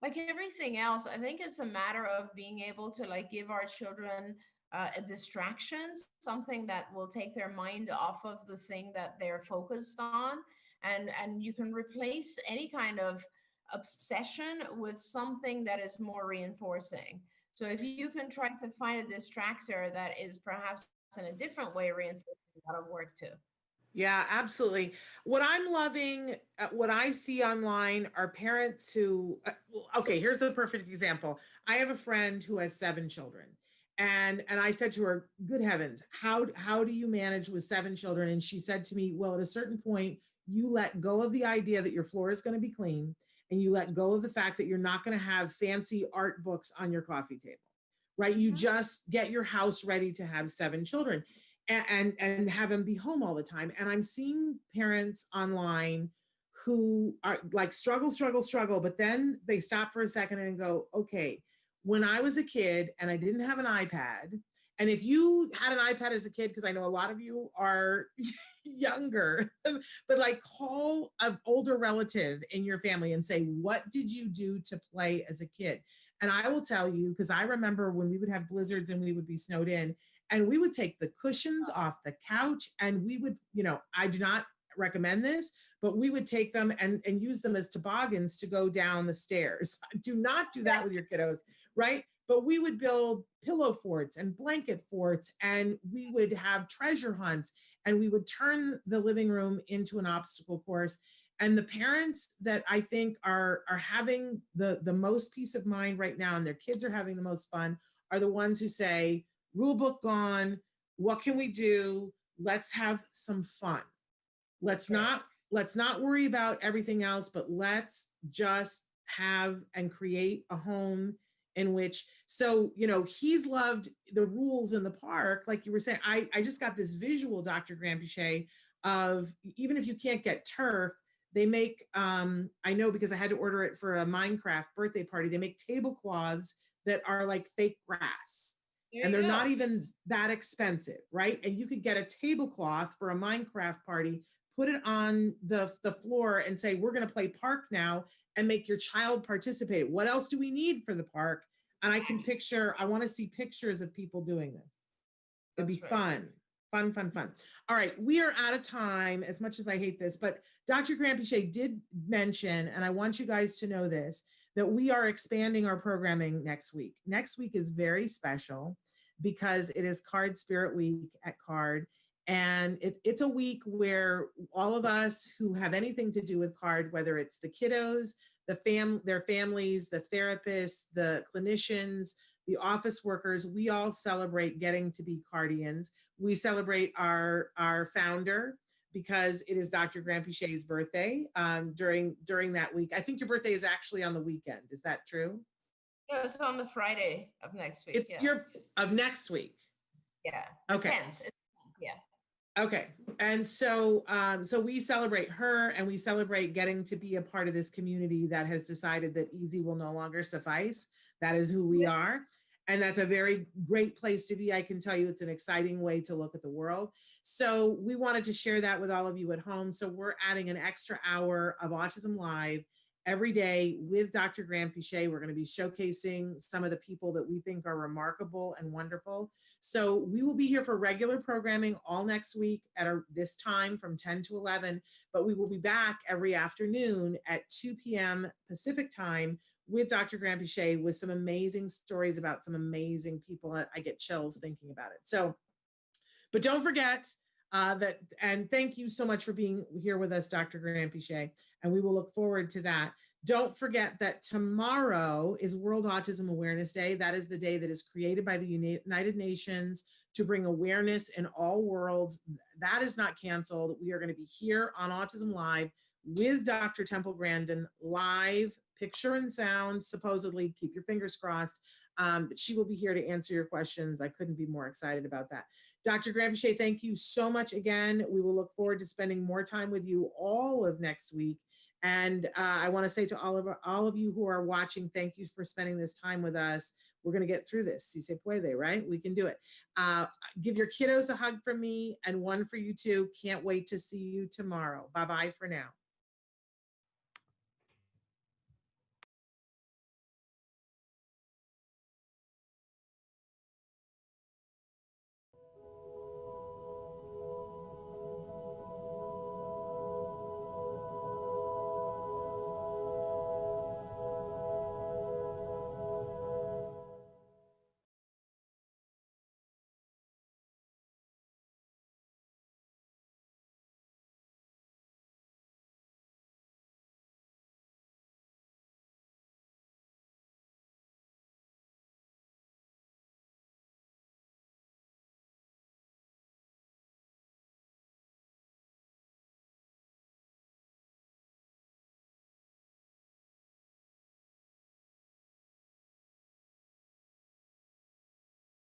like everything else, I think it's a matter of being able to like give our children a distraction, something that will take their mind off of the thing that they're focused on. And you can replace any kind of obsession with something that is more reinforcing. So if you can try to find a distractor that is perhaps in a different way reinforcing, that'll work too. Yeah, absolutely. What I'm loving, what I see online are parents who, okay, here's the perfect example. I have a friend who has 7 children. And I said to her, good heavens, how do you manage with 7 children? And she said to me, well, at a certain point, you let go of the idea that your floor is going to be clean, and you let go of the fact that you're not going to have fancy art books on your coffee table, right? You just get your house ready to have 7 children and have them be home all the time. And I'm seeing parents online who are like struggle, but then they stop for a second and go, okay, when I was a kid and I didn't have an iPad, and if you had an iPad as a kid, because I know a lot of you are younger, but like call an older relative in your family and say, what did you do to play as a kid? And I will tell you, because I remember when we would have blizzards and we would be snowed in, and we would take the cushions off the couch, and we would, I do not recommend this, but we would take them and use them as toboggans to go down the stairs. Do not do that with your kiddos, right? But we would build pillow forts and blanket forts, and we would have treasure hunts, and we would turn the living room into an obstacle course. And the parents that I think are having the most peace of mind right now, and their kids are having the most fun, are the ones who say, rule book gone, what can we do? Let's have some fun. Let's not worry about everything else, but let's just have and create a home in which, so, he's loved the rules in the park. Like you were saying, I just got this visual, Dr. Grampiche, of even if you can't get turf, they make, I know because I had to order it for a Minecraft birthday party, they make tablecloths that are like fake grass. There And you they're go. not even that expensive, right? And you could get a tablecloth for a Minecraft party, put it on the floor and say, we're going to play park now, and make your child participate. What else do we need for the park? And I can picture, I want to see pictures of people doing this. It'd be fun. Fun. All right, we are out of time, as much as I hate this, but Dr. Grampiche did mention, and I want you guys to know this, that we are expanding our programming next week. Next week is very special because it is Card Spirit Week at Card. And it's a week where all of us who have anything to do with Card, whether it's the kiddos, their families, the therapists, the clinicians, the office workers, we all celebrate getting to be Cardians. We celebrate our founder because it is Dr. Grampiche's birthday during that week. I think your birthday is actually on the weekend. Is that true? No, it's on the Friday of next week. It's of next week. Yeah. Okay. 10th. Yeah. Okay. And so we celebrate her, and we celebrate getting to be a part of this community that has decided that easy will no longer suffice. That is who we are. And that's a very great place to be. I can tell you it's an exciting way to look at the world. So we wanted to share that with all of you at home. So we're adding an extra hour of Autism Live every day with Dr. Grampiche. We're going to be showcasing some of the people that we think are remarkable and wonderful. So we will be here for regular programming all next week at this time from 10 to 11, but we will be back every afternoon at 2 p.m. Pacific time with Dr. Grampiche with some amazing stories about some amazing people. I get chills thinking about it. So, but don't forget that, and thank you so much for being here with us, Dr. Grampiche, and we will look forward to that. Don't forget that tomorrow is World Autism Awareness Day. That is the day that is created by the United Nations to bring awareness in all worlds. That is not canceled. We are going to be here on Autism Live with Dr. Temple Grandin, live, picture and sound, supposedly. Keep your fingers crossed. But she will be here to answer your questions. I couldn't be more excited about that. Dr. Grampiche, thank you so much again. We will look forward to spending more time with you all of next week. And I want to say to all of you who are watching, thank you for spending this time with us. We're going to get through this. Si se puede, right? We can do it. Give your kiddos a hug from me and one for you too. Can't wait to see you tomorrow. Bye-bye for now.